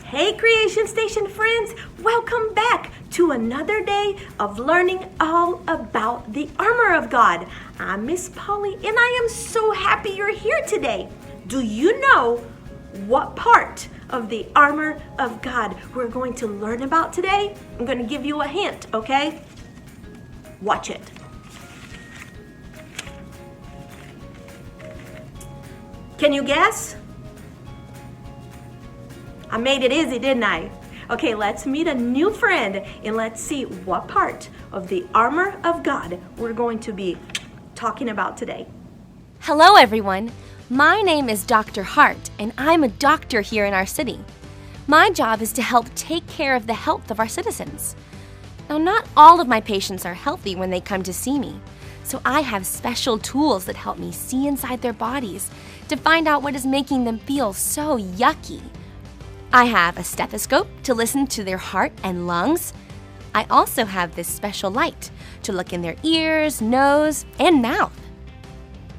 Hey Creation Station friends, welcome back to another day of learning all about the armor of God. I'm Miss Polly and I am so happy you're here today. Do you know what part of the armor of God we're going to learn about today? I'm going to give you a hint, okay? Watch it. Can you guess? I made it easy, didn't I? Okay, let's meet a new friend and let's see what part of the armor of God we're going to be talking about today. Hello, everyone. My name is Dr. Hart, and I'm a doctor here in our city. My job is to help take care of the health of our citizens. Now, not all of my patients are healthy when they come to see me, so I have special tools that help me see inside their bodies to find out what is making them feel so yucky. I have a stethoscope to listen to their heart and lungs. I also have this special light to look in their ears, nose, and mouth.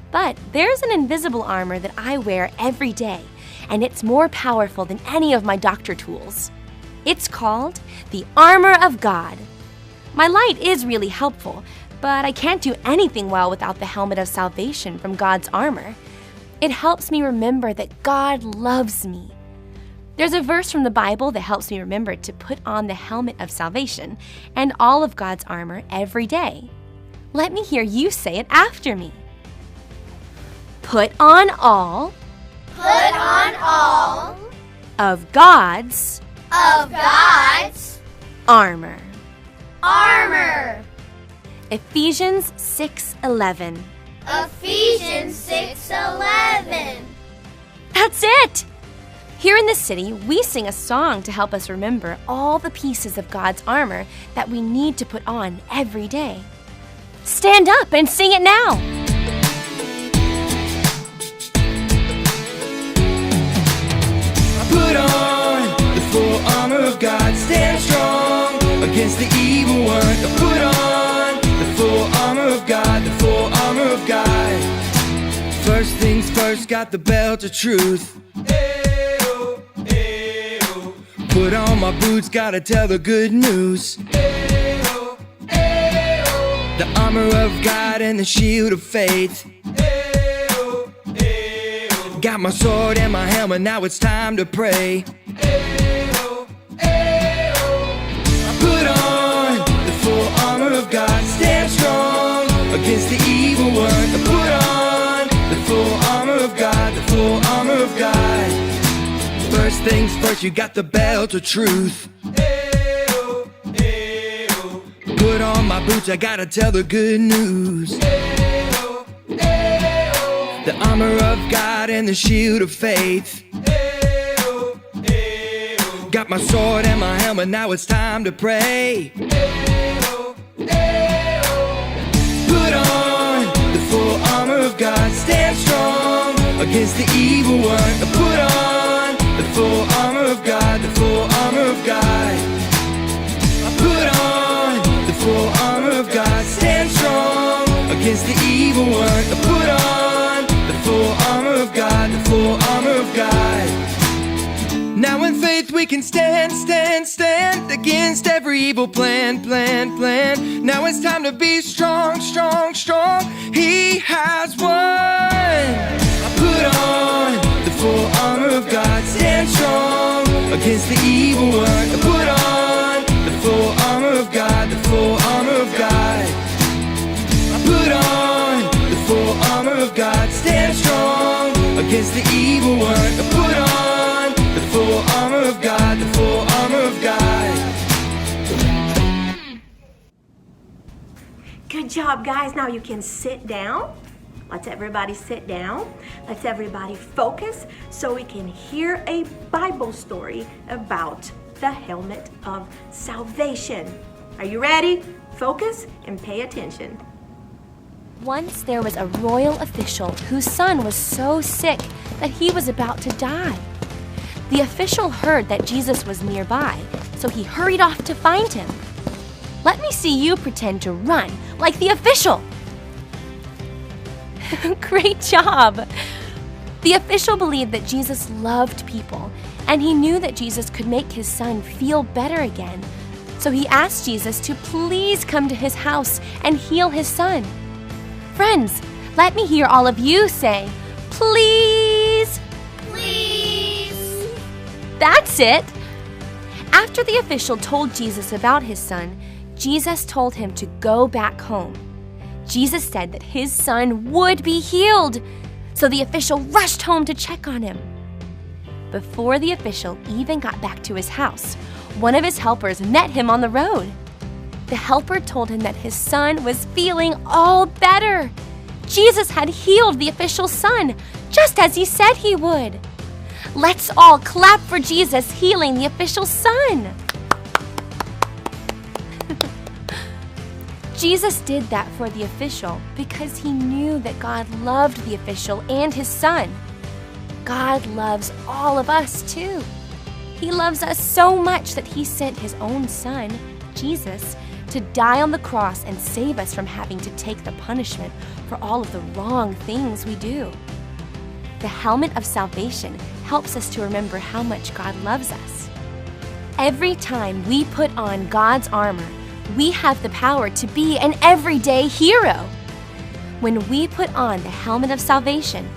But there's an invisible armor that I wear every day, and it's more powerful than any of my doctor tools. It's called the armor of God. My light is really helpful, but I can't do anything well without the helmet of salvation from God's armor. It helps me remember that God loves me. There's a verse from the Bible that helps me remember to put on the helmet of salvation and all of God's armor every day. Let me hear you say it after me. Put on all of God's armor. Ephesians 6:11. Ephesians 6:11. That's it! Here in the city, we sing a song to help us remember all the pieces of God's armor that we need to put on every day. Stand up and sing it now! Put on the full armor of God, stand strong against the evil one. Put on the full armor of God, the full armor of God. First things first, got the belt of truth. Put on my boots, gotta tell the good news. The armor of God and the shield of faith. Got my sword and my helmet, now it's time to pray. Put on the full armor of God, stand strong against the evil one. Put on the full armor of God, the full armor of God. First things first, you got the belt of truth. Put on my boots, I gotta tell the good news. The armor of God and the shield of faith. Got my sword and my helmet, now it's time to pray. Put on the full armor of God, stand strong against the evil one. Put on the full armor of God, the full armor of God. Put on the full armor of God, stand strong against the evil one. Put on the full armor of God, the full armor of God. Now in faith we can stand against every evil plan. Now it's time to be strong. He has won. Put on the full armor of God, stand strong against the evil one. Put on the full armor of God, the full armor of God. Put on the full armor of God, stand strong against the evil one. Put on the full armor of God, the full armor of God. Good job, guys. Now you can sit down. Let's everybody sit down. Let's everybody focus so we can hear a Bible story about the helmet of salvation. Are you ready? Focus and pay attention. Once there was a royal official whose son was so sick that he was about to die. The official heard that Jesus was nearby, so he hurried off to find him. Let me see you pretend to run like the official. Great job! The official believed that Jesus loved people, and he knew that Jesus could make his son feel better again. So he asked Jesus to please come to his house and heal his son. Friends, let me hear all of you say, please. Please. That's it. After the official told Jesus about his son, Jesus told him to go back home. Jesus said that his son would be healed, so the official rushed home to check on him. Before the official even got back to his house, one of his helpers met him on the road. The helper told him that his son was feeling all better. Jesus had healed the official's son, just as he said he would. Let's all clap for Jesus healing the official's son. Jesus did that for the official because he knew that God loved the official and his son. God loves all of us too. He loves us so much that he sent his own son, Jesus, to die on the cross and save us from having to take the punishment for all of the wrong things we do. The helmet of salvation helps us to remember how much God loves us. Every time we put on God's armor, we have the power to be an everyday hero. When we put on the helmet of salvation,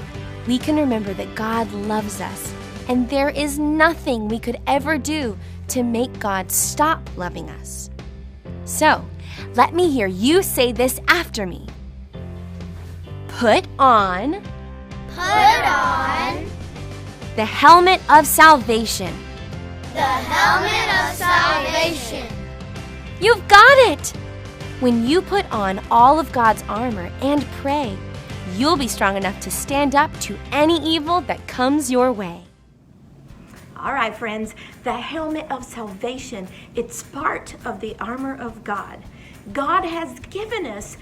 we can remember that God loves us, and there is nothing we could ever do to make God stop loving us. So, let me hear you say this after me. Put on the helmet of salvation. The helmet of salvation. You've got it! When you put on all of God's armor and pray, you'll be strong enough to stand up to any evil that comes your way. All right, friends, the helmet of salvation, it's part of the armor of God. God has given us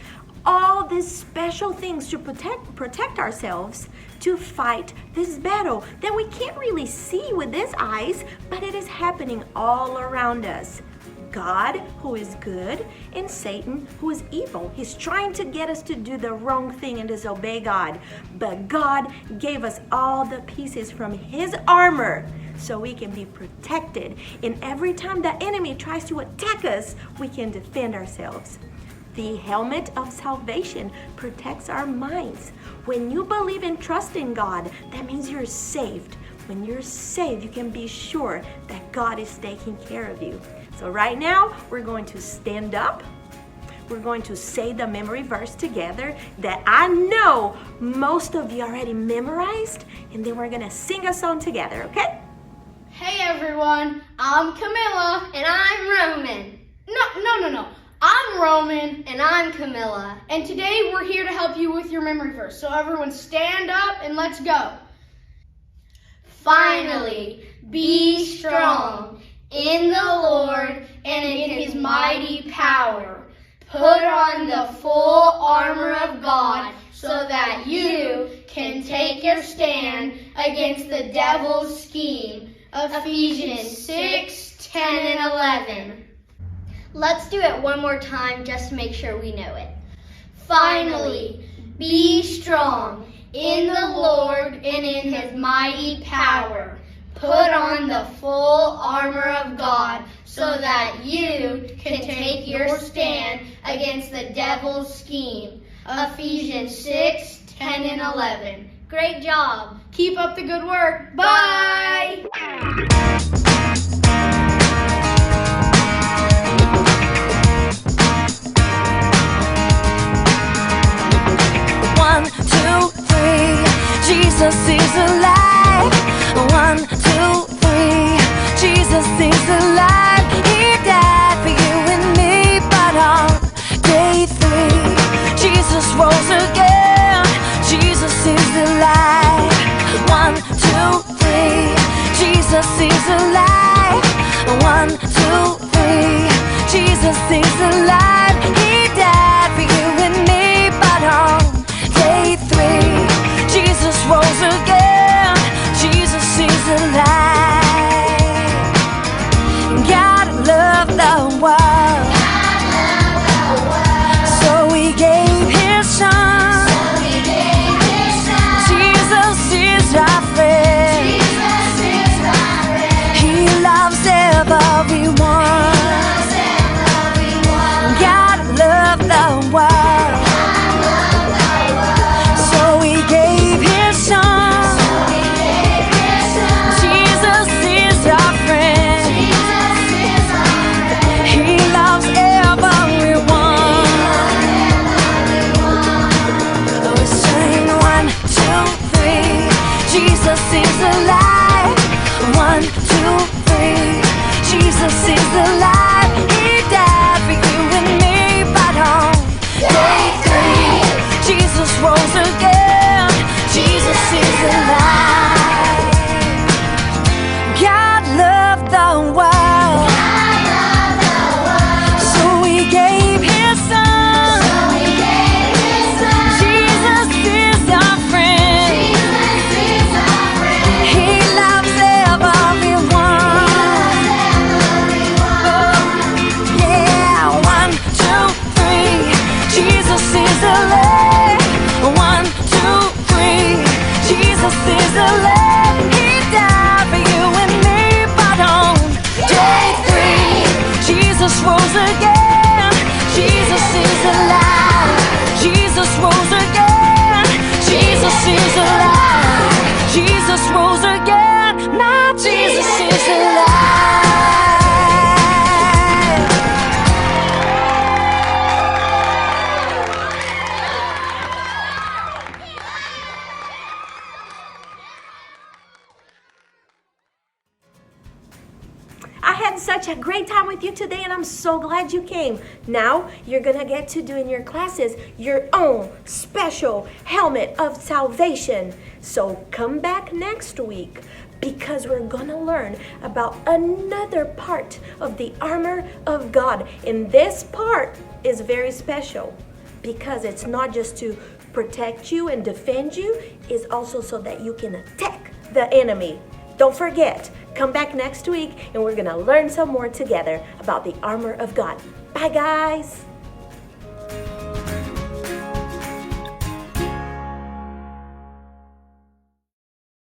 all these special things to protect ourselves, to fight this battle that we can't really see with these eyes, but it is happening all around us. God, who is good, and Satan, who is evil. He's trying to get us to do the wrong thing and disobey God. But God gave us all the pieces from his armor so we can be protected. And every time the enemy tries to attack us, we can defend ourselves. The helmet of salvation protects our minds. When you believe and trust in God, that means you're saved. When you're saved, you can be sure that God is taking care of you. So right now, we're going to stand up. We're going to say the memory verse together that I know most of you already memorized, and then we're going to sing a song together, okay? Hey everyone, I'm Camilla. And I'm Roman. No. I'm Roman. And I'm Camilla. And today we're here to help you with your memory verse. So everyone stand up and let's go. Finally, be strong in the Lord and in his mighty power. Put on the full armor of God so that you can take your stand against the devil's scheme. Ephesians 6:10 and 11. Let's do it one more time just to make sure we know it. Finally, be strong in the Lord and in his mighty power. Put on the full armor of God so that you can take your stand against the devil's scheme. Ephesians 6:10 and 11. Great job. Keep up the good work. Bye. One, two, three, Jesus is alive. 1, 2, 3, Jesus is alive. He died for you and me, but on day 3, Jesus rose again. Jesus is alive. 1, 2, 3, Jesus is alive. 1, 2, 3, Jesus is alive. He died for you and me, but on day 3, Jesus rose again. Jesus is alive. God loved the world, so he gave his son. Jesus is is alive. God loved the world, so He gave His Son. Jesus is our friend. He loves everyone. Yeah, 1, 2, 3. Jesus is alive. 1, 2, 3. Jesus is alive. He died for you and me, but on day 3, Jesus rose again. Jesus is alive. Jesus rose again. Jesus is alive. Jesus rose again. My Jesus is alive. I had such a great time with you today, and I'm so glad you came. Now, you're going to get to do in your classes your own special helmet of salvation. So come back next week because we're going to learn about another part of the armor of God. And this part is very special because it's not just to protect you and defend you, it's also so that you can attack the enemy. Don't forget, come back next week and we're going to learn some more together about the armor of God. Bye, guys.